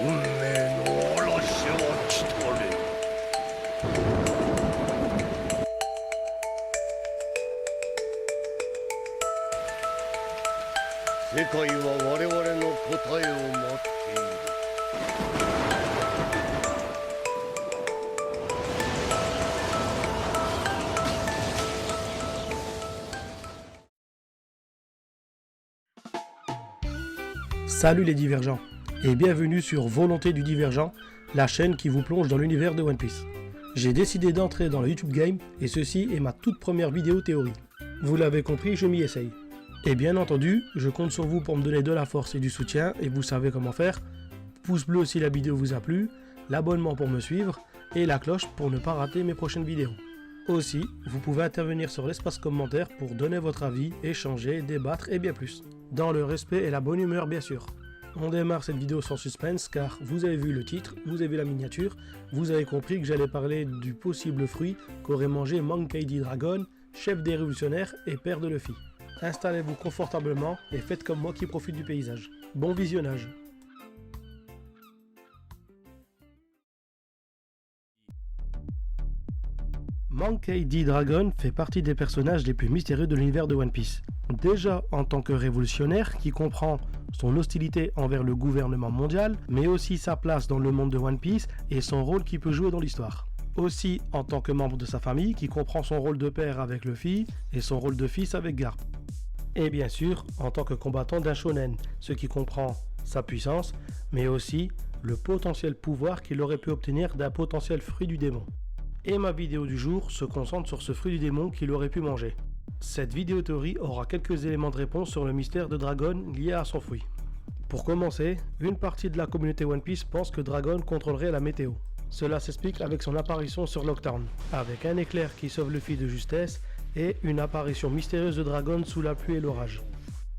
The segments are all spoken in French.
運命の嵐は来たれ。世界は我々の答えを待っている。Salut les divergents, et bienvenue sur Volonté du Divergent, la chaîne qui vous plonge dans l'univers de One Piece. J'ai décidé d'entrer dans le YouTube Game, et ceci est ma toute première vidéo théorie. Vous l'avez compris, je m'y essaye. Et bien entendu, je compte sur vous pour me donner de la force et du soutien, et vous savez comment faire. Pouce bleu si la vidéo vous a plu, l'abonnement pour me suivre, et la cloche pour ne pas rater mes prochaines vidéos. Aussi, vous pouvez intervenir sur l'espace commentaire pour donner votre avis, échanger, débattre et bien plus. Dans le respect et la bonne humeur bien sûr. On démarre cette vidéo sans suspense car vous avez vu le titre, vous avez vu la miniature, vous avez compris que j'allais parler du possible fruit qu'aurait mangé Monkey D. Dragon, chef des révolutionnaires et père de Luffy. Installez-vous confortablement et faites comme moi qui profite du paysage. Bon visionnage. Monkey D. Dragon fait partie des personnages les plus mystérieux de l'univers de One Piece. Déjà en tant que révolutionnaire qui comprend son hostilité envers le gouvernement mondial, mais aussi sa place dans le monde de One Piece et son rôle qu'il peut jouer dans l'histoire. Aussi en tant que membre de sa famille qui comprend son rôle de père avec Luffy et son rôle de fils avec Garp. Et bien sûr en tant que combattant d'un shonen, ce qui comprend sa puissance, mais aussi le potentiel pouvoir qu'il aurait pu obtenir d'un potentiel fruit du démon. Et ma vidéo du jour se concentre sur ce fruit du démon qu'il aurait pu manger. Cette vidéo théorie aura quelques éléments de réponse sur le mystère de Dragon lié à son fruit. Pour commencer, une partie de la communauté One Piece pense que Dragon contrôlerait la météo. Cela s'explique avec son apparition sur Lockdown, avec un éclair qui sauve Luffy de justesse et une apparition mystérieuse de Dragon sous la pluie et l'orage.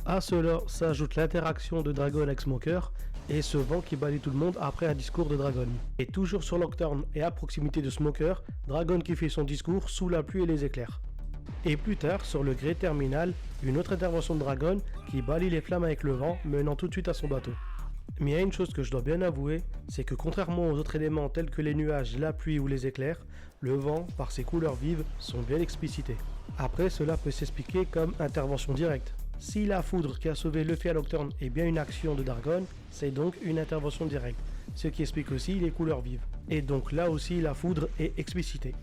À cela s'ajoute l'interaction de Dragon avec Smoker et ce vent qui balaye tout le monde après un discours de Dragon. Et toujours sur Lockdown et à proximité de Smoker, Dragon qui fait son discours sous la pluie et les éclairs. Et plus tard, sur le Great Terminal, une autre intervention de Dragon qui balaye les flammes avec le vent, menant tout de suite à son bateau. Mais il y a une chose que je dois bien avouer, c'est que contrairement aux autres éléments tels que les nuages, la pluie ou les éclairs, le vent, par ses couleurs vives, sont bien explicités. Après, cela peut s'expliquer comme intervention directe. Si la foudre qui a sauvé Luffy à Lockdown est bien une action de Dragon, c'est donc une intervention directe, ce qui explique aussi les couleurs vives. Et donc là aussi la foudre est explicitée.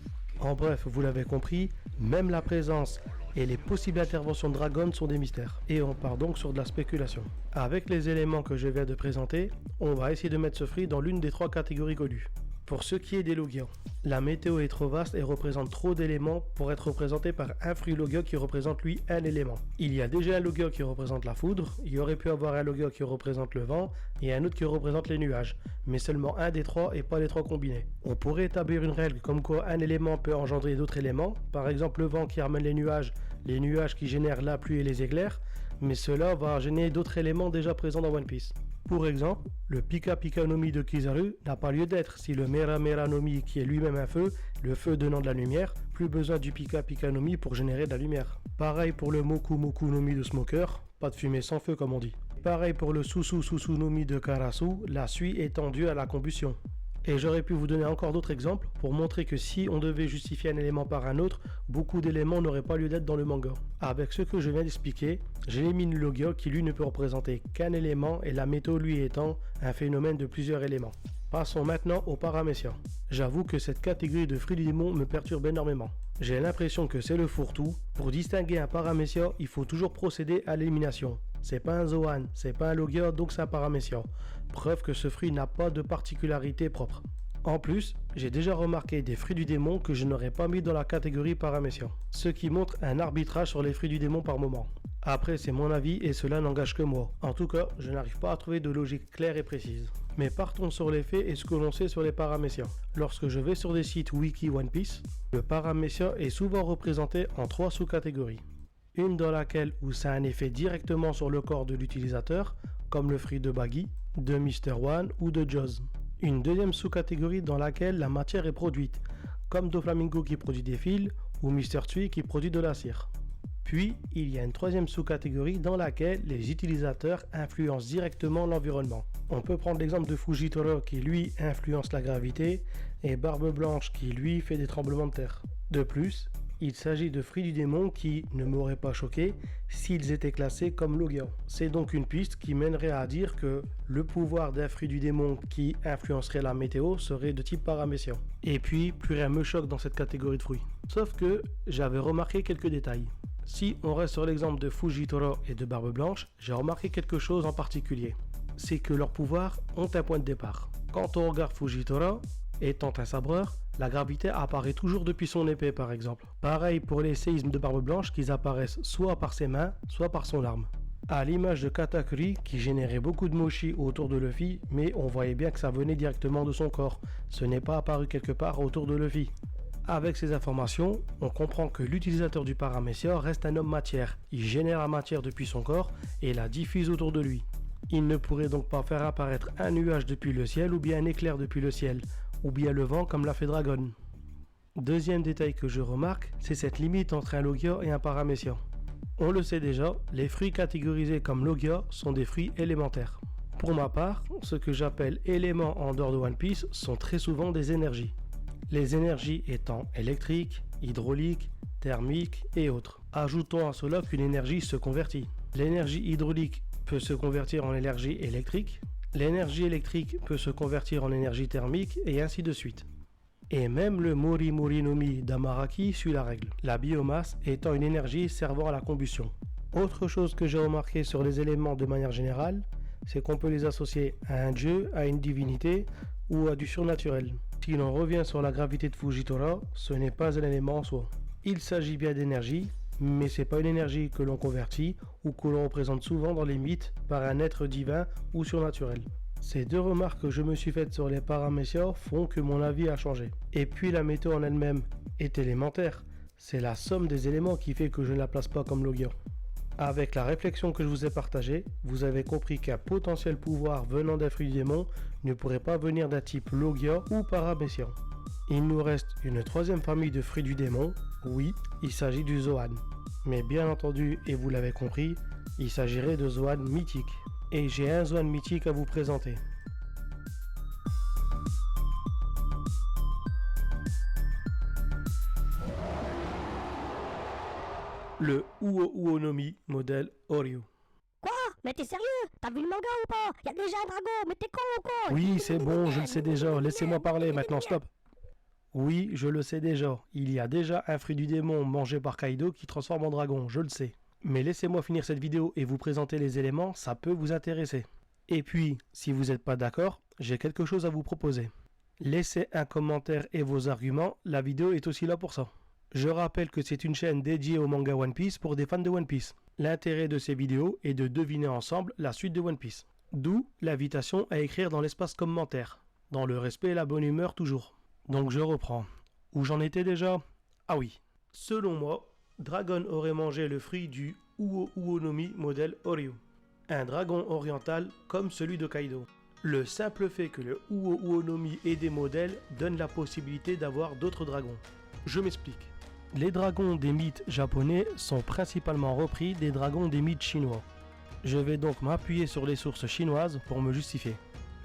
En bref, vous l'avez compris, même la présence et les possibles interventions de Dragon sont des mystères. Et on part donc sur de la spéculation. Avec les éléments que je viens de présenter, on va essayer de mettre ce fruit dans l'une des trois catégories connues. Pour ce qui est des Logia, la météo est trop vaste et représente trop d'éléments pour être représenté par un fruit Logia qui représente lui un élément. Il y a déjà un Logia qui représente la foudre, il y aurait pu avoir un Logia qui représente le vent et un autre qui représente les nuages, mais seulement un des trois et pas les trois combinés. On pourrait établir une règle comme quoi un élément peut engendrer d'autres éléments, par exemple le vent qui ramène les nuages qui génèrent la pluie et les éclairs, mais cela va gêner d'autres éléments déjà présents dans One Piece. Pour exemple, le Pika Pika no Mi de Kizaru n'a pas lieu d'être si le Mera Mera no Mi qui est lui-même un feu, le feu donnant de la lumière, plus besoin du Pika Pika no Mi pour générer de la lumière. Pareil pour le Moku Moku no Mi de Smoker, pas de fumée sans feu comme on dit. Pareil pour le Susu Susu no Mi de Karasu, la suie étant due à la combustion. Et j'aurais pu vous donner encore d'autres exemples pour montrer que si on devait justifier un élément par un autre, beaucoup d'éléments n'auraient pas lieu d'être dans le manga. Avec ce que je viens d'expliquer, j'élimine le Logia qui lui ne peut représenter qu'un élément et la météo lui étant un phénomène de plusieurs éléments. Passons maintenant aux paraméciens. J'avoue que cette catégorie de fruits du démon me perturbe énormément. J'ai l'impression que c'est le fourre-tout. Pour distinguer un paramécia, il faut toujours procéder à l'élimination. C'est pas un Zoan, c'est pas un Logia, donc c'est un paramécia. Preuve que ce fruit n'a pas de particularité propre. En plus, j'ai déjà remarqué des fruits du démon que je n'aurais pas mis dans la catégorie paramécia, ce qui montre un arbitrage sur les fruits du démon par moment. Après, c'est mon avis et cela n'engage que moi. En tout cas, je n'arrive pas à trouver de logique claire et précise. Mais partons sur les faits et ce que l'on sait sur les paraméciens. Lorsque je vais sur des sites wiki One Piece, le paramécien est souvent représenté en trois sous-catégories. Une dans laquelle où ça a un effet directement sur le corps de l'utilisateur, comme le fruit de Baggy, de Mr. One ou de Jaws. Une deuxième sous-catégorie dans laquelle la matière est produite, comme Doflamingo qui produit des fils ou Mr. Tsui qui produit de la cire. Puis, il y a une troisième sous-catégorie dans laquelle les utilisateurs influencent directement l'environnement. On peut prendre l'exemple de Fujitoro qui lui influence la gravité et Barbe Blanche qui lui fait des tremblements de terre. De plus, il s'agit de fruits du démon qui ne m'auraient pas choqué s'ils étaient classés comme Logia. C'est donc une piste qui mènerait à dire que le pouvoir d'un fruit du démon qui influencerait la météo serait de type paramécien. Et puis, plus rien me choque dans cette catégorie de fruits. Sauf que j'avais remarqué quelques détails. Si on reste sur l'exemple de Fujitoro et de Barbe Blanche, j'ai remarqué quelque chose en particulier. C'est que leurs pouvoirs ont un point de départ. Quand on regarde Fujitoro, étant un sabreur, la gravité apparaît toujours depuis son épée par exemple. Pareil pour les séismes de Barbe Blanche qui apparaissent soit par ses mains, soit par son arme. À l'image de Katakuri qui générait beaucoup de mochi autour de Luffy, mais on voyait bien que ça venait directement de son corps. Ce n'est pas apparu quelque part autour de Luffy. Avec ces informations, on comprend que l'utilisateur du paramécia reste un homme matière. Il génère la matière depuis son corps et la diffuse autour de lui. Il ne pourrait donc pas faire apparaître un nuage depuis le ciel ou bien un éclair depuis le ciel, ou bien le vent comme l'a fait Dragon. Deuxième détail que je remarque, c'est cette limite entre un Logia et un paramécia. On le sait déjà, les fruits catégorisés comme Logia sont des fruits élémentaires. Pour ma part, ce que j'appelle éléments en dehors de One Piece sont très souvent des énergies. Les énergies étant électriques, hydrauliques, thermiques et autres. Ajoutons à cela qu'une énergie se convertit. L'énergie hydraulique peut se convertir en énergie électrique, l'énergie électrique peut se convertir en énergie thermique et ainsi de suite. Et même le Mori Mori no Mi d'Amaraki suit la règle, la biomasse étant une énergie servant à la combustion. Autre chose que j'ai remarqué sur les éléments de manière générale, c'est qu'on peut les associer à un dieu, à une divinité ou à du surnaturel. Si l'on revient sur la gravité de Fujitora, ce n'est pas un élément en soi. Il s'agit bien d'énergie, mais c'est pas une énergie que l'on convertit ou que l'on représente souvent dans les mythes par un être divin ou surnaturel. Ces deux remarques que je me suis faites sur les paramécia font que mon avis a changé. Et puis la météo en elle-même est élémentaire, c'est la somme des éléments qui fait que je ne la place pas comme Logia. Avec la réflexion que je vous ai partagée, vous avez compris qu'un potentiel pouvoir venant d'un fruit du démon ne pourrait pas venir d'un type Logia ou paramécia. Il nous reste une troisième famille de fruits du démon, oui, il s'agit du Zoan. Mais bien entendu, et vous l'avez compris, il s'agirait de Zoan mythique. Et j'ai un Zoan mythique à vous présenter. Le Uo Uo no Mi modèle Oryu. Quoi? Mais t'es sérieux? T'as vu le manga ou pas? Y'a déjà un dragon, mais t'es con ou quoi? Oui, c'est bon, je le sais déjà, laissez-moi parler maintenant, stop. Oui, je le sais déjà, il y a déjà un fruit du démon mangé par Kaido qui transforme en dragon, je le sais. Mais laissez-moi finir cette vidéo et vous présenter les éléments, ça peut vous intéresser. Et puis, si vous n'êtes pas d'accord, j'ai quelque chose à vous proposer. Laissez un commentaire et vos arguments, la vidéo est aussi là pour ça. Je rappelle que c'est une chaîne dédiée au manga One Piece pour des fans de One Piece. L'intérêt de ces vidéos est de deviner ensemble la suite de One Piece. D'où l'invitation à écrire dans l'espace commentaire, dans le respect et la bonne humeur toujours. Donc je reprends. Où j'en étais déjà? Ah oui. Selon moi, Dragon aurait mangé le fruit du Uo Uo no Mi modèle Oryu. Un dragon oriental comme celui de Kaido. Le simple fait que le Uo Uo no Mi ait des modèles donne la possibilité d'avoir d'autres dragons. Je m'explique. Les dragons des mythes japonais sont principalement repris des dragons des mythes chinois. Je vais donc m'appuyer sur les sources chinoises pour me justifier.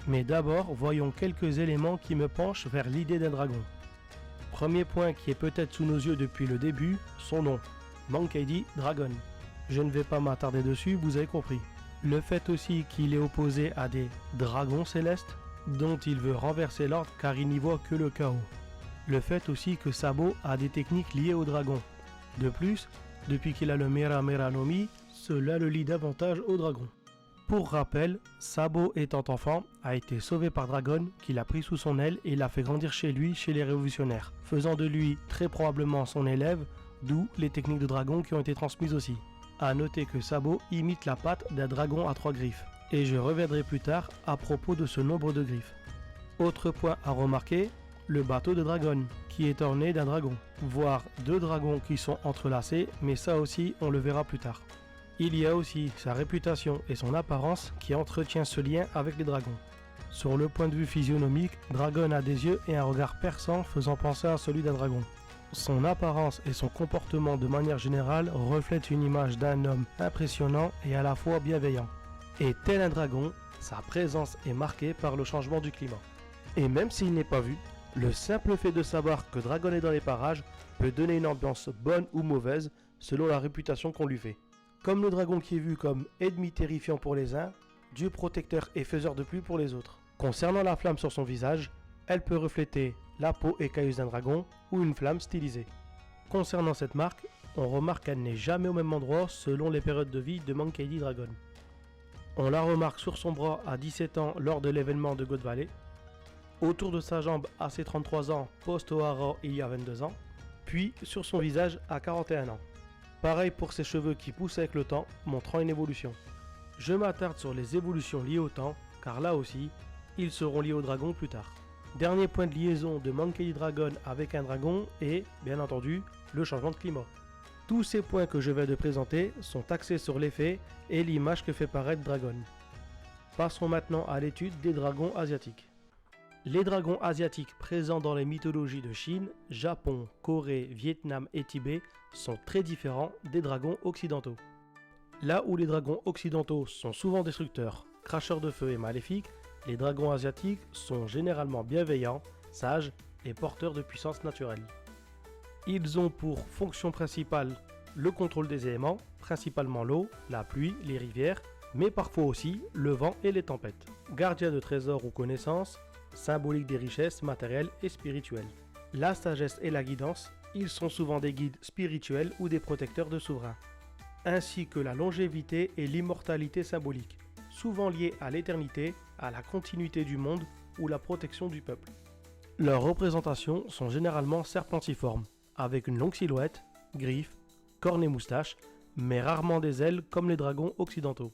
Mais d'abord, voyons quelques éléments qui me penchent vers l'idée d'un dragon. Premier point qui est peut-être sous nos yeux depuis le début, son nom. Monkey D. Dragon. Je ne vais pas m'attarder dessus, vous avez compris. Le fait aussi qu'il est opposé à des dragons célestes, dont il veut renverser l'ordre car il n'y voit que le chaos. Le fait aussi que Sabo a des techniques liées au dragon. De plus, depuis qu'il a le Mera Mera no Mi, cela le lie davantage au dragon. Pour rappel, Sabo étant enfant, a été sauvé par Dragon qui l'a pris sous son aile et l'a fait grandir chez lui, chez les révolutionnaires, faisant de lui très probablement son élève, d'où les techniques de dragon qui ont été transmises aussi. A noter que Sabo imite la patte d'un dragon à 3 griffes, et je reviendrai plus tard à propos de ce nombre de griffes. Autre point à remarquer, le bateau de Dragon, qui est orné d'un dragon, voire 2 dragons qui sont entrelacés, mais ça aussi on le verra plus tard. Il y a aussi sa réputation et son apparence qui entretient ce lien avec les dragons. Sur le point de vue physionomique, Dragon a des yeux et un regard perçant faisant penser à celui d'un dragon. Son apparence et son comportement de manière générale reflètent une image d'un homme impressionnant et à la fois bienveillant. Et tel un dragon, sa présence est marquée par le changement du climat. Et même s'il n'est pas vu, le simple fait de savoir que Dragon est dans les parages peut donner une ambiance bonne ou mauvaise selon la réputation qu'on lui fait. Comme le dragon qui est vu comme ennemi terrifiant pour les uns, dieu protecteur et faiseur de pluie pour les autres. Concernant la flamme sur son visage, elle peut refléter la peau écailleuse d'un dragon ou une flamme stylisée. Concernant cette marque, on remarque qu'elle n'est jamais au même endroit selon les périodes de vie de Monkey D. Dragon. On la remarque sur son bras à 17 ans lors de l'événement de God Valley, autour de sa jambe à ses 33 ans post-O'Hara il y a 22 ans, puis sur son visage à 41 ans. Pareil pour ses cheveux qui poussent avec le temps, montrant une évolution. Je m'attarde sur les évolutions liées au temps, car là aussi, ils seront liés au dragon plus tard. Dernier point de liaison de Monkey D. Dragon avec un dragon est, bien entendu, le changement de climat. Tous ces points que je vais de présenter sont axés sur l'effet et l'image que fait paraître Dragon. Passons maintenant à l'étude des dragons asiatiques. Les dragons asiatiques présents dans les mythologies de Chine, Japon, Corée, Vietnam et Tibet sont très différents des dragons occidentaux. Là où les dragons occidentaux sont souvent destructeurs, cracheurs de feu et maléfiques, les dragons asiatiques sont généralement bienveillants, sages et porteurs de puissance naturelle. Ils ont pour fonction principale le contrôle des éléments, principalement l'eau, la pluie, les rivières, mais parfois aussi le vent et les tempêtes. Gardiens de trésors ou connaissances, symboliques des richesses matérielles et spirituelles. La sagesse et la guidance, ils sont souvent des guides spirituels ou des protecteurs de souverains. Ainsi que la longévité et l'immortalité symbolique, souvent liées à l'éternité, à la continuité du monde ou la protection du peuple. Leurs représentations sont généralement serpentiformes, avec une longue silhouette, griffes, cornes et moustaches, mais rarement des ailes comme les dragons occidentaux.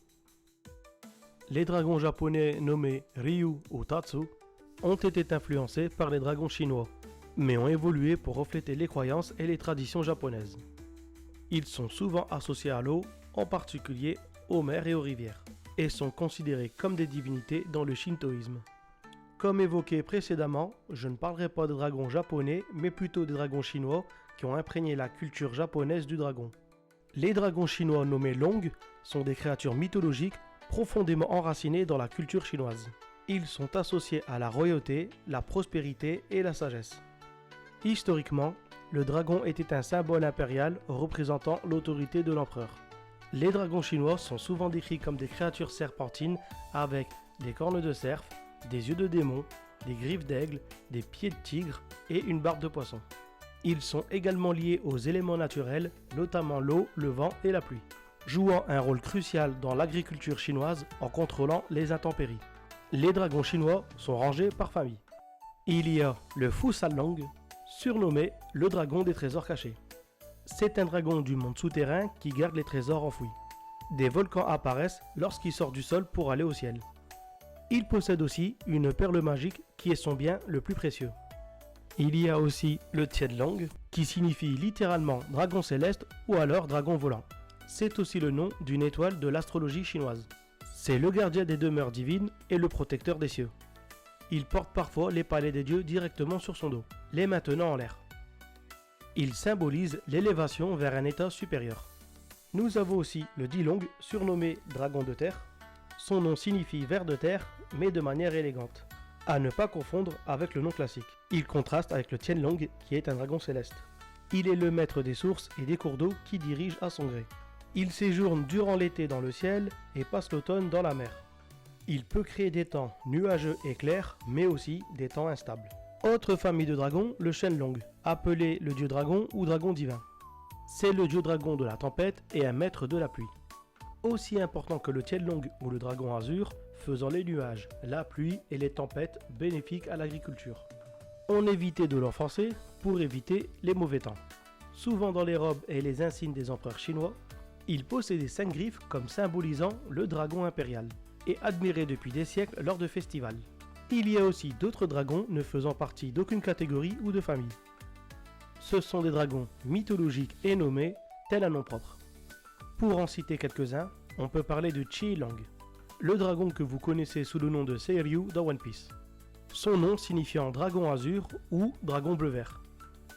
Les dragons japonais nommés Ryu ou Tatsu ont été influencés par les dragons chinois, mais ont évolué pour refléter les croyances et les traditions japonaises. Ils sont souvent associés à l'eau, en particulier aux mers et aux rivières, et sont considérés comme des divinités dans le shintoïsme. Comme évoqué précédemment, je ne parlerai pas de dragons japonais, mais plutôt des dragons chinois qui ont imprégné la culture japonaise du dragon. Les dragons chinois nommés Long sont des créatures mythologiques profondément enracinées dans la culture chinoise. Ils sont associés à la royauté, la prospérité et la sagesse. Historiquement, le dragon était un symbole impérial représentant l'autorité de l'empereur. Les dragons chinois sont souvent décrits comme des créatures serpentines avec des cornes de cerf, des yeux de démon, des griffes d'aigle, des pieds de tigre et une barbe de poisson. Ils sont également liés aux éléments naturels, notamment l'eau, le vent et la pluie, jouant un rôle crucial dans l'agriculture chinoise en contrôlant les intempéries. Les dragons chinois sont rangés par famille. Il y a le Fu Sanlong, surnommé le dragon des trésors cachés. C'est un dragon du monde souterrain qui garde les trésors enfouis. Des volcans apparaissent lorsqu'il sort du sol pour aller au ciel. Il possède aussi une perle magique qui est son bien le plus précieux. Il y a aussi le Tianlong qui signifie littéralement dragon céleste ou alors dragon volant. C'est aussi le nom d'une étoile de l'astrologie chinoise. C'est le gardien des demeures divines et le protecteur des cieux. Il porte parfois les palais des dieux directement sur son dos, les maintenant en l'air. Il symbolise l'élévation vers un état supérieur. Nous avons aussi le Dilong, surnommé dragon de terre. Son nom signifie ver de terre, mais de manière élégante. À ne pas confondre avec le nom classique. Il contraste avec le Tianlong, qui est un dragon céleste. Il est le maître des sources et des cours d'eau qui dirige à son gré. Il séjourne durant l'été dans le ciel et passe l'automne dans la mer. Il peut créer des temps nuageux et clairs, mais aussi des temps instables. Autre famille de dragons, le Shenlong, appelé le dieu dragon ou dragon divin. C'est le dieu dragon de la tempête et un maître de la pluie. Aussi important que le Tianlong ou le dragon azur, faisant les nuages, la pluie et les tempêtes bénéfiques à l'agriculture. On évitait de l'offenser pour éviter les mauvais temps. Souvent dans les robes et les insignes des empereurs chinois, il possédait 5 griffes comme symbolisant le dragon impérial et admiré depuis des siècles lors de festivals. Il y a aussi d'autres dragons ne faisant partie d'aucune catégorie ou de famille. Ce sont des dragons mythologiques et nommés tel un nom propre. Pour en citer quelques-uns, on peut parler de Chi-Long, le dragon que vous connaissez sous le nom de Seiryu dans One Piece. Son nom signifiant dragon azur ou dragon bleu-vert.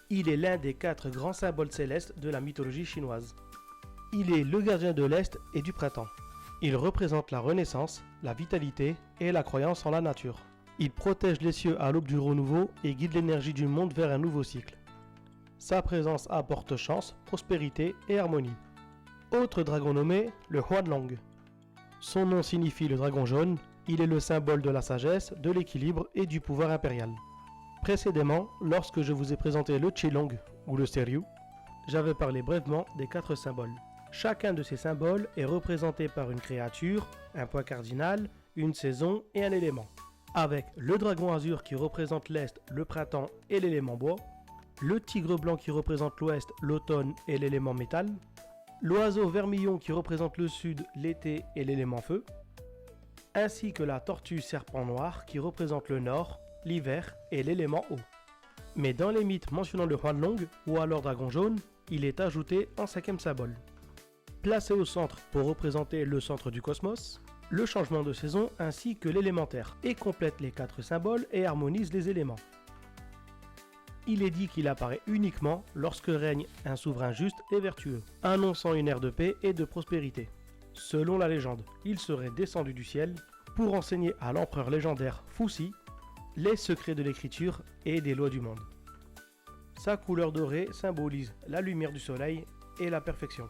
Il est l'un des 4 grands symboles célestes de la mythologie chinoise. Il est le gardien de l'Est et du printemps. Il représente la renaissance, la vitalité et la croyance en la nature. Il protège les cieux à l'aube du renouveau et guide l'énergie du monde vers un nouveau cycle. Sa présence apporte chance, prospérité et harmonie. Autre dragon nommé le Huanlong. Son nom signifie le dragon jaune, il est le symbole de la sagesse, de l'équilibre et du pouvoir impérial. Précédemment, lorsque je vous ai présenté le Qilong ou le Seryu, j'avais parlé brièvement des 4 symboles. Chacun de ces symboles est représenté par une créature, un point cardinal, une saison et un élément. Avec le dragon azur qui représente l'Est, le printemps et l'élément bois, le tigre blanc qui représente l'Ouest, l'automne et l'élément métal, l'oiseau vermillon qui représente le Sud, l'été et l'élément feu, ainsi que la tortue serpent noir qui représente le Nord, l'hiver et l'élément eau. Mais dans les mythes mentionnant le Huanlong ou alors dragon jaune, il est ajouté en 5e symbole. Placé au centre pour représenter le centre du cosmos, le changement de saison ainsi que l'élémentaire, et complète les 4 symboles et harmonise les éléments. Il est dit qu'il apparaît uniquement lorsque règne un souverain juste et vertueux, annonçant une ère de paix et de prospérité. Selon la légende, il serait descendu du ciel pour enseigner à l'empereur légendaire Fuxi les secrets de l'écriture et des lois du monde. Sa couleur dorée symbolise la lumière du soleil et la perfection,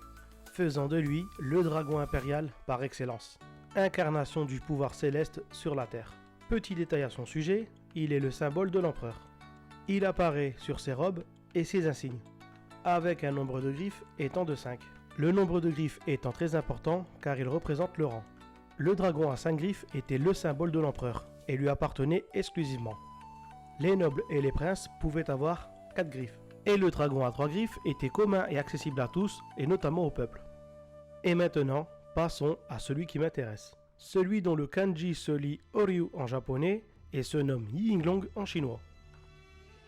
faisant de lui le dragon impérial par excellence, incarnation du pouvoir céleste sur la terre. Petit détail à son sujet, il est le symbole de l'empereur. Il apparaît sur ses robes et ses insignes, avec un nombre de griffes étant de 5. Le nombre de griffes étant très important car il représente le rang. Le dragon à 5 griffes était le symbole de l'empereur et lui appartenait exclusivement. Les nobles et les princes pouvaient avoir 4 griffes. Et le dragon à 3 griffes était commun et accessible à tous, et notamment au peuple. Et maintenant, passons à celui qui m'intéresse. Celui dont le kanji se lit Oryu en japonais et se nomme Yinglong en chinois.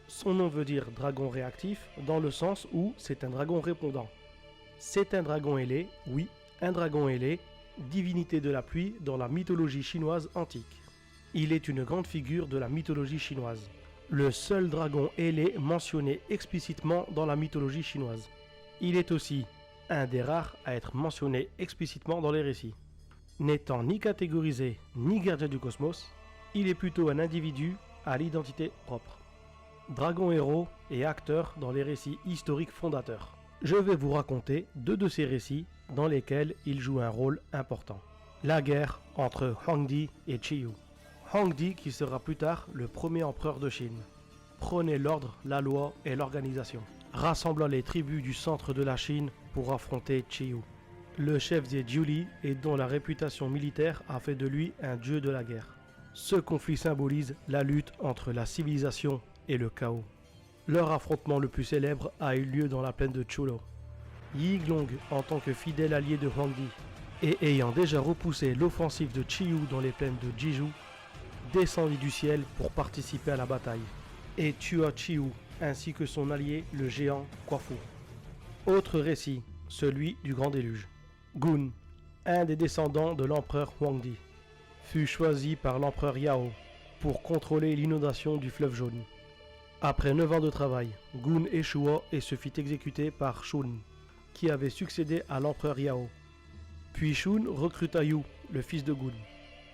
Son nom veut dire dragon réactif dans le sens où c'est un dragon répondant. C'est un dragon ailé, oui, un dragon ailé, divinité de la pluie dans la mythologie chinoise antique. Il est une grande figure de la mythologie chinoise. Le seul dragon ailé mentionné explicitement dans la mythologie chinoise. Il est aussi un des rares à être mentionné explicitement dans les récits. N'étant ni catégorisé ni gardien du cosmos, il est plutôt un individu à l'identité propre. Dragon héros et acteur dans les récits historiques fondateurs. Je vais vous raconter 2 de ces récits dans lesquels il joue un rôle important. La guerre entre Huangdi et Qiyu. Huangdi qui sera plus tard le premier empereur de Chine, prônait l'ordre, la loi et l'organisation, rassemblant les tribus du centre de la Chine pour affronter Qiyu, le chef des Jiuli et dont la réputation militaire a fait de lui un dieu de la guerre. Ce conflit symbolise la lutte entre la civilisation et le chaos. Leur affrontement le plus célèbre a eu lieu dans la plaine de Chulo. Yinglong, en tant que fidèle allié de Huangdi et ayant déjà repoussé l'offensive de Qiyu dans les plaines de Jizhu, descendit du ciel pour participer à la bataille et tua Qiyu ainsi que son allié le géant Quafu. Autre récit, celui du grand déluge. Gun, un des descendants de l'empereur Huangdi, fut choisi par l'empereur Yao pour contrôler l'inondation du fleuve jaune. Après 9 ans de travail, Gun échoua et se fit exécuter par Shun, qui avait succédé à l'empereur Yao. Puis Shun recruta Yu, le fils de Gun.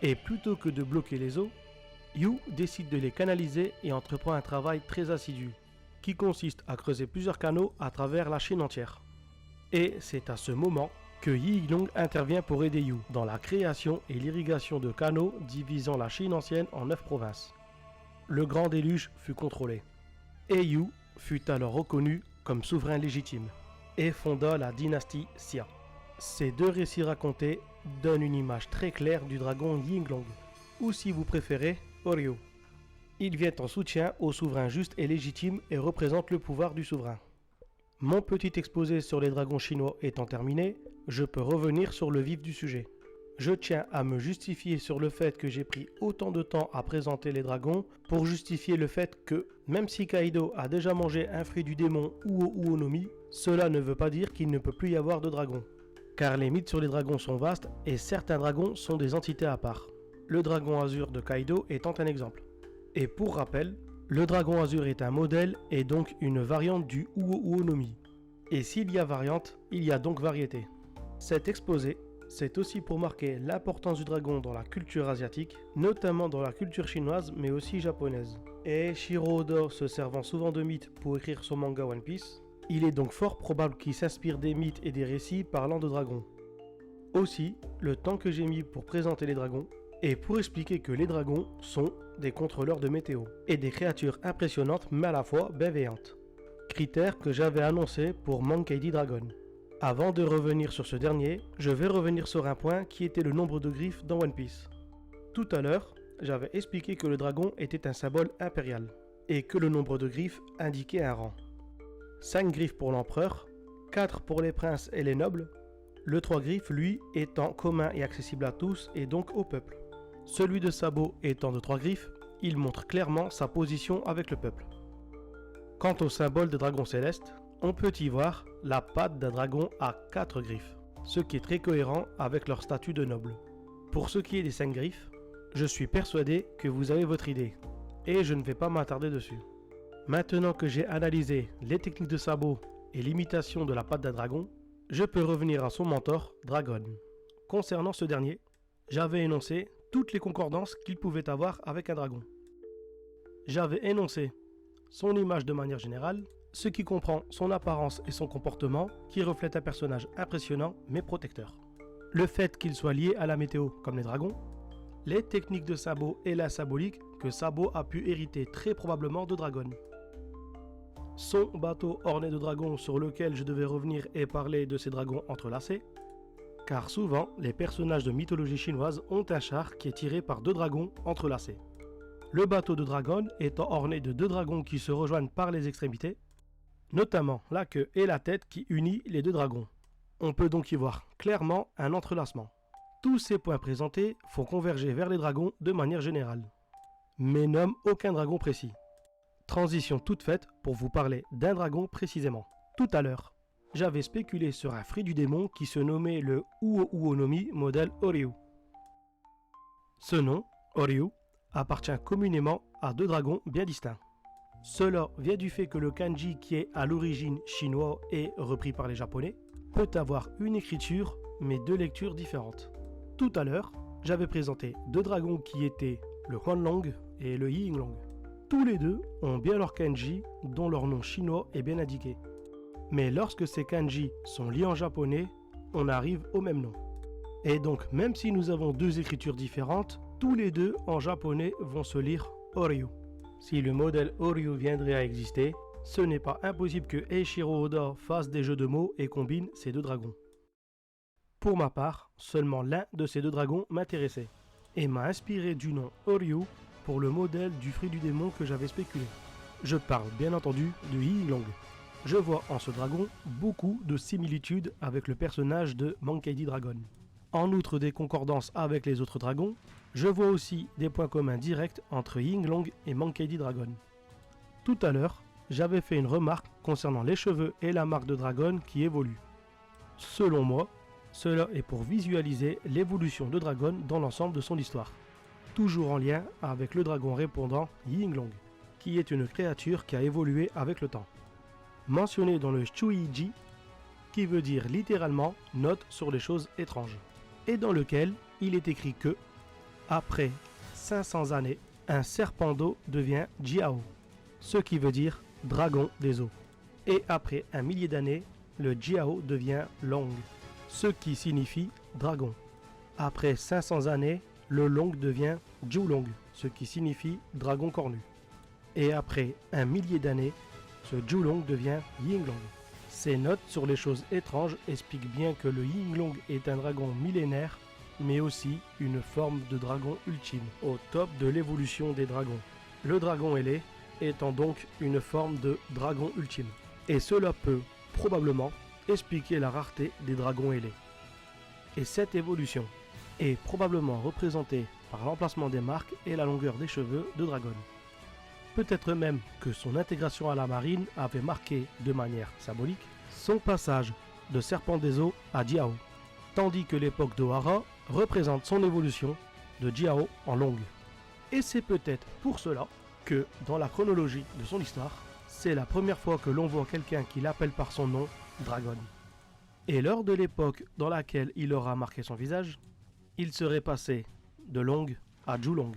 Et plutôt que de bloquer les eaux, Yu décide de les canaliser et entreprend un travail très assidu, qui consiste à creuser plusieurs canaux à travers la Chine entière. Et c'est à ce moment que Yinglong intervient pour aider Yu dans la création et l'irrigation de canaux divisant la Chine ancienne en 9 provinces. Le grand déluge fut contrôlé, et Yu fut alors reconnu comme souverain légitime, et fonda la dynastie Xia. Ces 2 récits racontés donnent une image très claire du dragon Yinglong, ou si vous préférez, Oryu. Il vient en soutien au souverain juste et légitime et représente le pouvoir du souverain. Mon petit exposé sur les dragons chinois étant terminé, je peux revenir sur le vif du sujet. Je tiens à me justifier sur le fait que j'ai pris autant de temps à présenter les dragons pour justifier le fait que, même si Kaido a déjà mangé un fruit du démon Uo-Uonomi, cela ne veut pas dire qu'il ne peut plus y avoir de dragons. Car les mythes sur les dragons sont vastes et certains dragons sont des entités à part. Le dragon azur de Kaido étant un exemple. Et pour rappel, Le dragon azur est un modèle et donc une variante du Uo no Mi. Et s'il y a variante, il y a donc variété. Cet exposé, c'est aussi pour marquer l'importance du dragon dans la culture asiatique, notamment dans la culture chinoise mais aussi japonaise. Et Eiichiro Oda se servant souvent de mythes pour écrire son manga One Piece, il est donc fort probable qu'il s'inspire des mythes et des récits parlant de dragons. Aussi, le temps que j'ai mis pour présenter les dragons, et pour expliquer que les dragons sont des contrôleurs de météo, et des créatures impressionnantes mais à la fois bienveillantes. Critère que j'avais annoncé pour Monkey D. Dragon. Avant de revenir sur ce dernier, je vais revenir sur un point qui était le nombre de griffes dans One Piece. Tout à l'heure, j'avais expliqué que le dragon était un symbole impérial, et que le nombre de griffes indiquait un rang. 5 griffes pour l'empereur, 4 pour les princes et les nobles, le 3 griffes, lui, étant commun et accessible à tous et donc au peuple. Celui de Sabo étant de 3 griffes, il montre clairement sa position avec le peuple. Quant au symbole de dragon céleste, on peut y voir la patte d'un dragon à 4 griffes, ce qui est très cohérent avec leur statut de noble. Pour ce qui est des 5 griffes, je suis persuadé que vous avez votre idée, et je ne vais pas m'attarder dessus. Maintenant que j'ai analysé les techniques de Sabo et l'imitation de la patte d'un dragon, je peux revenir à son mentor, Dragon. Concernant ce dernier, j'avais énoncé toutes les concordances qu'il pouvait avoir avec un dragon. J'avais énoncé son image de manière générale, ce qui comprend son apparence et son comportement qui reflète un personnage impressionnant mais protecteur. Le fait qu'il soit lié à la météo comme les dragons, les techniques de Sabo et la symbolique que Sabo a pu hériter très probablement de Dragon. Son bateau orné de dragons sur lequel je devais revenir et parler de ces dragons entrelacés, car souvent les personnages de mythologie chinoise ont un char qui est tiré par 2 dragons entrelacés. Le bateau de Dragon étant orné de 2 dragons qui se rejoignent par les extrémités, notamment la queue et la tête qui unit les 2 dragons. On peut donc y voir clairement un entrelacement. Tous ces points présentés font converger vers les dragons de manière générale, mais nomment aucun dragon précis. Transition toute faite pour vous parler d'un dragon précisément. Tout à l'heure, j'avais spéculé sur un fruit du démon qui se nommait le Uo no Mi modèle Oryu. Ce nom, Oryu, appartient communément à 2 dragons bien distincts. Cela vient du fait que le kanji qui est à l'origine chinois et repris par les japonais peut avoir une écriture mais 2 lectures différentes. Tout à l'heure, j'avais présenté 2 dragons qui étaient le Huanglong et le Yinglong. Tous les 2 ont bien leur kanji dont leur nom chinois est bien indiqué. Mais lorsque ces kanji sont liés en japonais, on arrive au même nom. Et donc même si nous avons 2 écritures différentes, tous les 2 en japonais vont se lire Oryu. Si le modèle Oryu viendrait à exister, ce n'est pas impossible que Eiichiro Oda fasse des jeux de mots et combine ces 2 dragons. Pour ma part, seulement l'un de ces 2 dragons m'intéressait, et m'a inspiré du nom Oryu pour le modèle du fruit du démon que j'avais spéculé. Je parle bien entendu de Yinglong. Je vois en ce dragon beaucoup de similitudes avec le personnage de Monkey D. Dragon. En outre des concordances avec les autres dragons, je vois aussi des points communs directs entre Yinglong et Monkey D. Dragon. Tout à l'heure, j'avais fait une remarque concernant les cheveux et la marque de Dragon qui évolue. Selon moi, cela est pour visualiser l'évolution de Dragon dans l'ensemble de son histoire. Toujours en lien avec le dragon répondant Yinglong, qui est une créature qui a évolué avec le temps. Mentionné dans le Shuiji, qui veut dire littéralement note sur les choses étranges, et dans lequel il est écrit que, après 500 années, un serpent d'eau devient Jiao, ce qui veut dire dragon des eaux. Et après 1 millier d'années, le Jiao devient Long, ce qui signifie dragon. Après 500 années, le Long devient Julong, ce qui signifie dragon cornu. Et après 1 millier d'années, ce Julong devient Yinglong. Ces notes sur les choses étranges expliquent bien que le Yinglong est un dragon millénaire, mais aussi une forme de dragon ultime, au top de l'évolution des dragons. Le dragon ailé étant donc une forme de dragon ultime. Et cela peut, probablement, expliquer la rareté des dragons ailés. Et cette évolution est probablement représentée par l'emplacement des marques et la longueur des cheveux de Dragon. Peut-être même que son intégration à la marine avait marqué, de manière symbolique, son passage de serpent des eaux à Jiao, tandis que l'époque d'Ohara représente son évolution de Jiao en Long. Et c'est peut-être pour cela que, dans la chronologie de son histoire, c'est la première fois que l'on voit quelqu'un qui l'appelle par son nom, Dragon. Et lors de l'époque dans laquelle il aura marqué son visage, il serait passé de Long à Julong.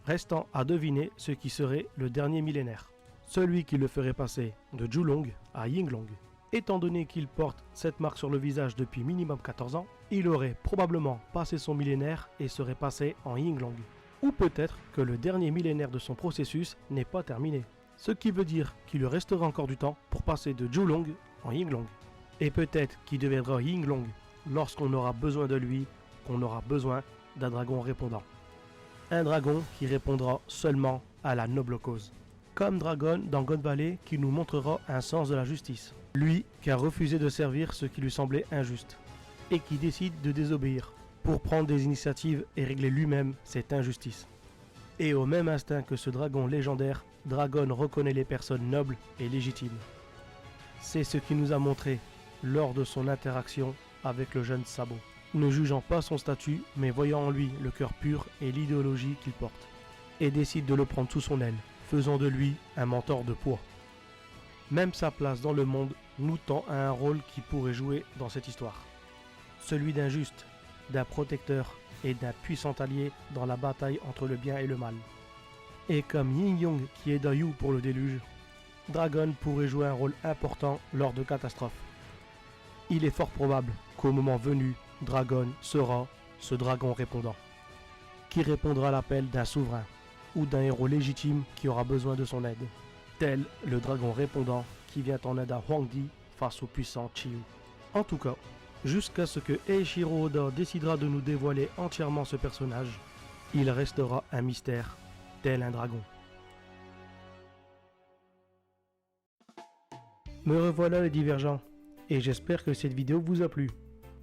Restant à deviner ce qui serait le dernier millénaire. Celui qui le ferait passer de Julong à Yinglong. Étant donné qu'il porte cette marque sur le visage depuis minimum 14 ans, il aurait probablement passé son millénaire et serait passé en Yinglong. Ou peut-être que le dernier millénaire de son processus n'est pas terminé. Ce qui veut dire qu'il lui restera encore du temps pour passer de Julong en Yinglong. Et peut-être qu'il deviendra Yinglong lorsqu'on aura besoin de lui, qu'on aura besoin d'un dragon répondant. Un dragon qui répondra seulement à la noble cause. Comme Dragon dans God Valley qui nous montrera un sens de la justice. Lui qui a refusé de servir ce qui lui semblait injuste. Et qui décide de désobéir pour prendre des initiatives et régler lui-même cette injustice. Et au même instinct que ce dragon légendaire, Dragon reconnaît les personnes nobles et légitimes. C'est ce qu'il nous a montré lors de son interaction avec le jeune Sabo. Ne jugeant pas son statut, mais voyant en lui le cœur pur et l'idéologie qu'il porte. Et décide de le prendre sous son aile, faisant de lui un mentor de poids. Même sa place dans le monde nous tend à un rôle qu'il pourrait jouer dans cette histoire. Celui d'un juste, d'un protecteur et d'un puissant allié dans la bataille entre le bien et le mal. Et comme Yin Yong qui est Dayu pour le déluge, Dragon pourrait jouer un rôle important lors de catastrophes. Il est fort probable qu'au moment venu, Dragon sera ce dragon répondant, qui répondra à l'appel d'un souverain ou d'un héros légitime qui aura besoin de son aide, tel le dragon répondant qui vient en aide à Huang Di face au puissant Chiyu. En tout cas, jusqu'à ce que Eiichiro Oda décidera de nous dévoiler entièrement ce personnage, il restera un mystère, tel un dragon. Me revoilà les divergents, et j'espère que cette vidéo vous a plu.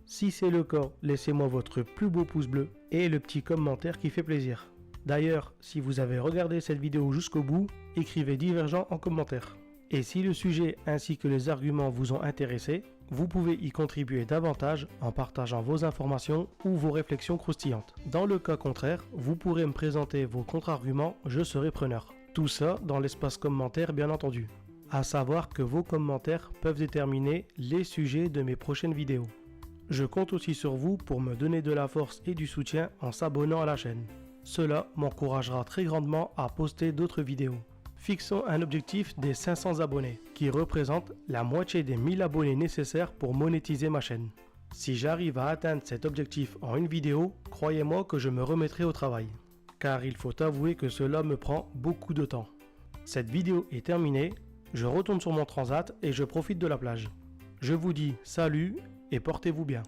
Si c'est le cas, laissez-moi votre plus beau pouce bleu et le petit commentaire qui fait plaisir. D'ailleurs, si vous avez regardé cette vidéo jusqu'au bout, écrivez divergent en commentaire. Et si le sujet ainsi que les arguments vous ont intéressé, vous pouvez y contribuer davantage en partageant vos informations ou vos réflexions croustillantes. Dans le cas contraire, vous pourrez me présenter vos contre-arguments, je serai preneur. Tout ça dans l'espace commentaire bien entendu. À savoir que vos commentaires peuvent déterminer les sujets de mes prochaines vidéos. Je compte aussi sur vous pour me donner de la force et du soutien en s'abonnant à la chaîne. Cela m'encouragera très grandement à poster d'autres vidéos. Fixons un objectif des 500 abonnés, qui représente la moitié des 1000 abonnés nécessaires pour monétiser ma chaîne. Si j'arrive à atteindre cet objectif en une vidéo, croyez-moi que je me remettrai au travail. Car il faut avouer que cela me prend beaucoup de temps. Cette vidéo est terminée, je retourne sur mon transat et je profite de la plage. Je vous dis salut et portez-vous bien.